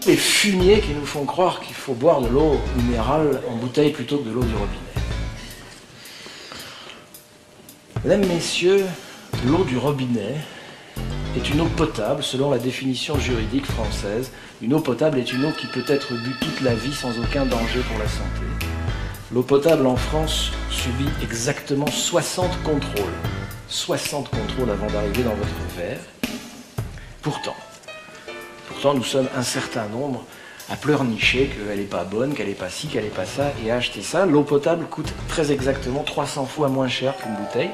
les fumiers qui nous font croire qu'il faut boire de l'eau minérale en bouteille plutôt que de l'eau du robinet. Mesdames, Messieurs, l'eau du robinet est une eau potable selon la définition juridique française. Une eau potable est une eau qui peut être bue toute la vie sans aucun danger pour la santé. L'eau potable en France subit exactement 60 contrôles. 60 contrôles avant d'arriver dans votre verre. Pourtant, nous sommes un certain nombre à pleurnicher qu'elle n'est pas bonne, qu'elle n'est pas ci, qu'elle n'est pas ça, et à acheter ça. L'eau potable coûte très exactement 300 fois moins cher qu'une bouteille.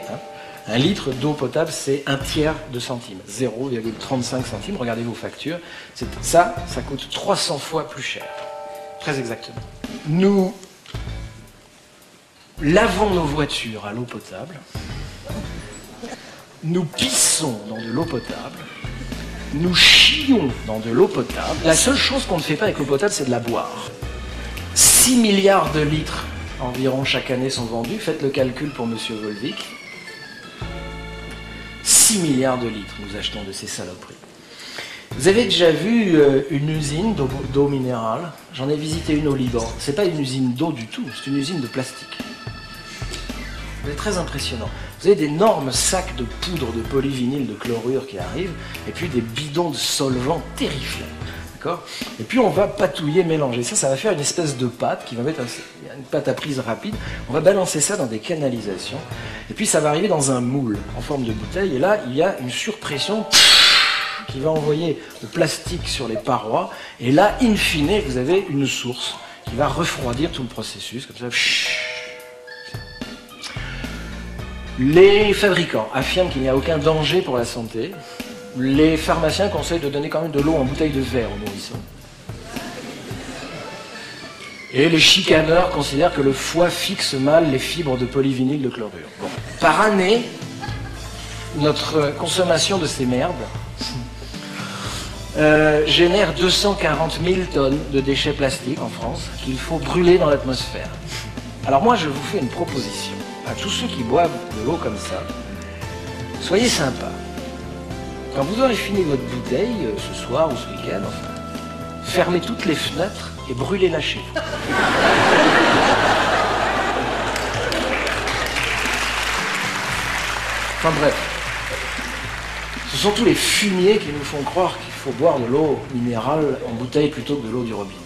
Un litre d'eau potable, c'est un tiers de centime, 0,35 centimes. Regardez vos factures. Ça coûte 300 fois plus cher. Très exactement. Nous lavons nos voitures à l'eau potable. Nous pissons dans de l'eau potable. Nous chions dans de l'eau potable. La seule chose qu'on ne fait pas avec l'eau potable, c'est de la boire. 6 milliards de litres environ chaque année sont vendus. Faites le calcul pour Monsieur Volvic. 6 milliards de litres nous achetons de ces saloperies. Vous avez déjà vu une usine d'eau minérale? J'en ai visité une au Liban. C'est pas une usine d'eau du tout, c'est une usine de plastique. C'est très impressionnant. Vous avez d'énormes sacs de poudre de polyvinyl de chlorure qui arrivent, et puis des bidons de solvants terrifiants. D'accord? Et puis on va patouiller, mélanger. Ça va faire une espèce de pâte qui va mettre une pâte à prise rapide. On va balancer ça dans des canalisations, et puis ça va arriver dans un moule en forme de bouteille, et là il y a une surpression qui va envoyer le plastique sur les parois, et là, in fine, vous avez une source qui va refroidir tout le processus, comme ça. Les fabricants affirment qu'il n'y a aucun danger pour la santé. Les pharmaciens conseillent de donner quand même de l'eau en bouteille de verre aux nourrissons. Et les chicaneurs considèrent que le foie fixe mal les fibres de polyvinyl de chlorure. Bon. Par année, notre consommation de ces merdes génère 240 000 tonnes de déchets plastiques en France qu'il faut brûler dans l'atmosphère. Alors moi, je vous fais une proposition à tous ceux qui boivent de l'eau comme ça. Soyez sympas. Quand vous aurez fini votre bouteille, ce soir ou ce week-end, enfin, fermez toutes les fenêtres et brûlez-la chez vous. Enfin bref. Ce sont tous les fumiers qui nous font croire qu'il faut boire de l'eau minérale en bouteille plutôt que de l'eau du robinet.